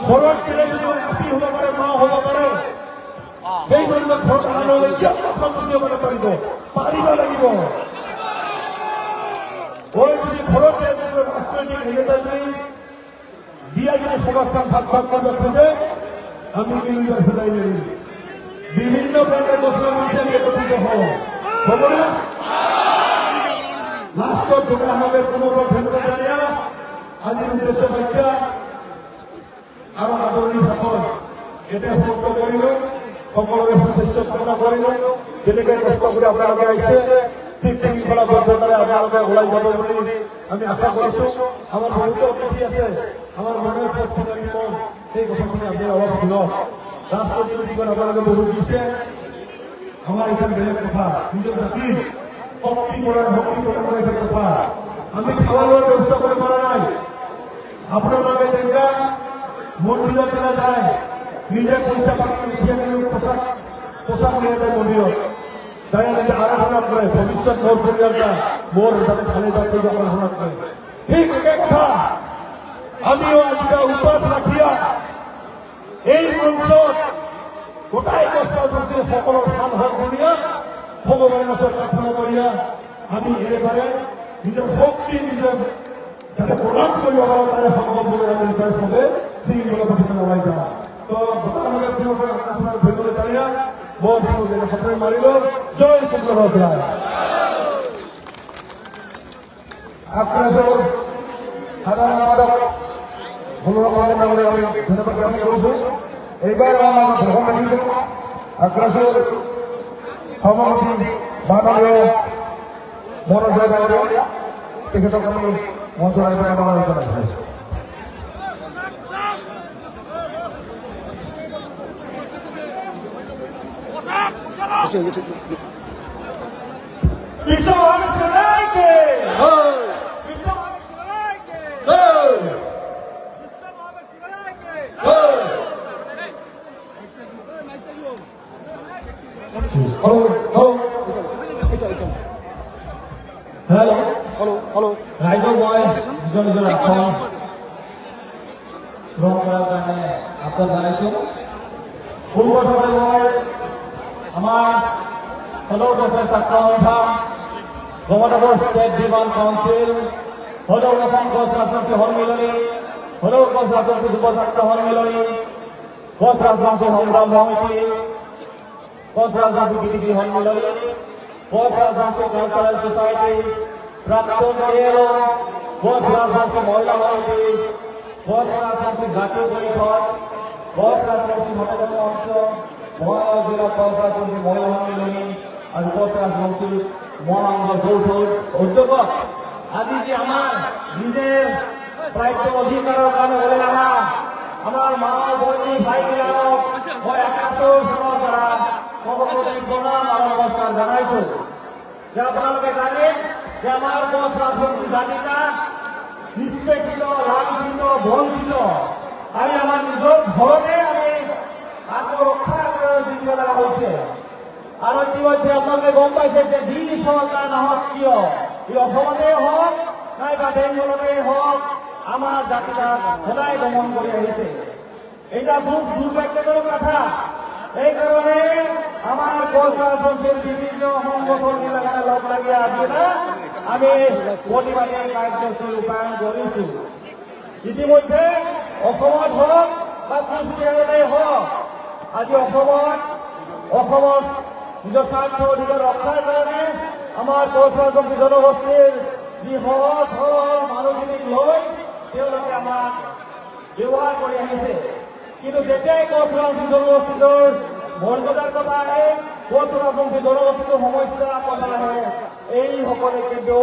ঘৰত কেলে যদি আপি হ'ব পাৰে মা হ'ব পাৰে সেই ধৰণৰ ঘৰত আনিবলৈ বুজিব পাৰিব পাৰিব লাগিব যদি ঘৰত ৰাজনৈতিক নেতা যদি দিয়া যদি সমাজখন ভাগ ভাগ কৰিব খোজে আমি কিন্তু ঘূৰাই নিদিম বিভিন্ন ব্ৰেণ্ডে বস্তু আমি একত্ৰিত হওঁ হ'বনে লাষ্টত দুটা আমাদেৰ পুনৰায় ধন্যবাদ জানিয়া আজিৰ উদ্দেশ্য ব্যাখ্যা আৰো আদৰণী ভাষণ এটা সমাপ্ত কৰিল সকলৰে সুস্বাস্থ্য কামনা কৰিলো যেনেকৈ কষ্ট কৰি আপোনালোকে আহিছে ঠিক শৃংখলাবদ্ধতাৰে আপোনালোকে ওলাই যাব বুলি আমি আশা কৰিছো আমাৰ বহুত অতিথি আছে আমাৰ মনৰ পক্ষপাতি মন সেই কথাখিনি আপুনি অলপ শুনক ৰাজনীতিখন আপোনালোকে বহুত দিছে আমাৰ এটা বেলেগ কথা নিজৰ জাতিৰ শক্তি কৰাৰ এটা কথা আমি খাওয়া লোৱাৰ ব্যৱস্থা কৰিব পৰা নাই আপোনালোকে যেনেকা মন্দিৰত চলা যায় নিজে পইচা পাতি উঠিয়া কিন্তু পোশাক নিয়ে যায় মন্দিৰত তাই নিজে আৰাধনা কৰে ভৱিষ্যত মোৰ পৰিয়ালটা মোৰ যাতে ভালে যাওক কৰিব আৰাধনা কৰে ঠিক একে কথা আমিও আজিকা উপাস ৰাখিয়া এই মঞ্চত গোটাই কষ্ট কৰিছে সকলৰ ভাল হওক বুলিয়া ভগৱানৰ ওচৰত প্ৰাৰ্থনা কৰিয়া আমি এবাৰে নিজৰ শক্তি নিজৰ যাতে প্ৰদান কৰিব পাৰোঁ তাৰে সম্ভৱ বুলি আমি তাৰ চবে শৃংখলাবদ্ধতা ওলাই যাওঁ তো গোটাই ধন্যবাদ জানিয়া বৰ হাতৰে মাৰিল জয় শংকৰ ৰায় আপনাৰ সাধাৰণ সম্পাদক আমি ধন্যবাদ জ্ঞাপন কৰছো এইবাৰ আমাৰ গ্ৰহণ ৰাখিব আগ্ৰাসেৰ সভাপতি মাননীয় মনোজয় ডাঙৰীয়া তেখেতক আমি মঞ্চৰ আগত জনাইছো ৰাইজৰ মই নিজৰ নিজৰ আসন গ্ৰহণ কৰাৰ কাৰণে আহ্বান জনাইছো পোনপ্ৰথমে মই আমাৰ সদৌ গছৰ ছাত্ৰ সন্থা গমনগৰ ষ্টেট ডিমাণ্ড কাউন্সিল সদৌ অসম গছ ৰাজবংশী সন্মিলনী সদৌ গছ ৰাজবংশী যুৱ ছাত্ৰ সন্মিলনী গছ ৰাজবংশী সংগ্ৰাম সমিতি গছ ৰাজবংশী বিটিচি সন্মিলনী গছ ৰাজবংশী কালচাৰেল সোসাইটি প্রাক্তন এলো গছ রাজবংশী মহিলা সমিতি গছ রাজবংশী জাতীয় পরিষদ গছ রাজবংশী মতবাদ মঞ্চ মহানগর জেলা গছ রাজবংশী মহিলা সন্মিলনী আর গছ রাজবংশী মহানগর যৌথ উদ্যোগত আজি যে আমার নিজের প্রাপ্য অধিকারের কারণে ওলাই আহা আমার মা বৈনী ভাইবিলাকক মই আকাশৰ ফালৰ পৰা সকলোকে প্ৰণাম আৰু নমস্কাৰ জনাইছো যে আপোনালোকে জানে যে আমাৰ গছ ৰাজবংশী জাতিটা নিষ্পেষিত লাঞ্ছিত বঞ্চিত আমি আমাৰ নিজৰ ঘৰতে আমি আত্মৰক্ষাৰ কাৰণে দিব লগা হৈছে আৰু ইতিমধ্যে আপোনালোকে গম পাইছে যে যি চৰকাৰ নহওক কিয় ই অসমতে হওক নাইবা বেংগলতে হওক আমাৰ জাতিটা সদায় দমন কৰি আহিছে এটা খুব দুৰ্ভাগ্যজনক কথা এই কারণে আমার গছ রাজবংশীর বিভিন্ন সংগঠন বিলাকে লগ লাগি আছে না আমি প্রতিবাদী কার্যসূচী রূপায়ণ করেছি ইতিমধ্যে অসমত হোক বা কোচবিহাৰতে হোক আজি অসমত নিজৰ স্বাৰ্থ অধিকাৰ ৰক্ষাৰ কাৰণে আমাৰ গছ ৰাজবংশী জনগোষ্ঠীৰ যি সহজ সৰল মানুহখিনিক লৈ তেওঁলোকে আমাক ব্যৱহাৰ কৰি আহিছে কিন্তু যেতিয়াই গছ ৰাজবংশী জনগোষ্ঠীটোৰ মৰ্যাদাৰ কথা আহে গছ ৰাজবংশী জনগোষ্ঠীটোৰ সমস্যাৰ কথা আহে এই সকলে কিন্তু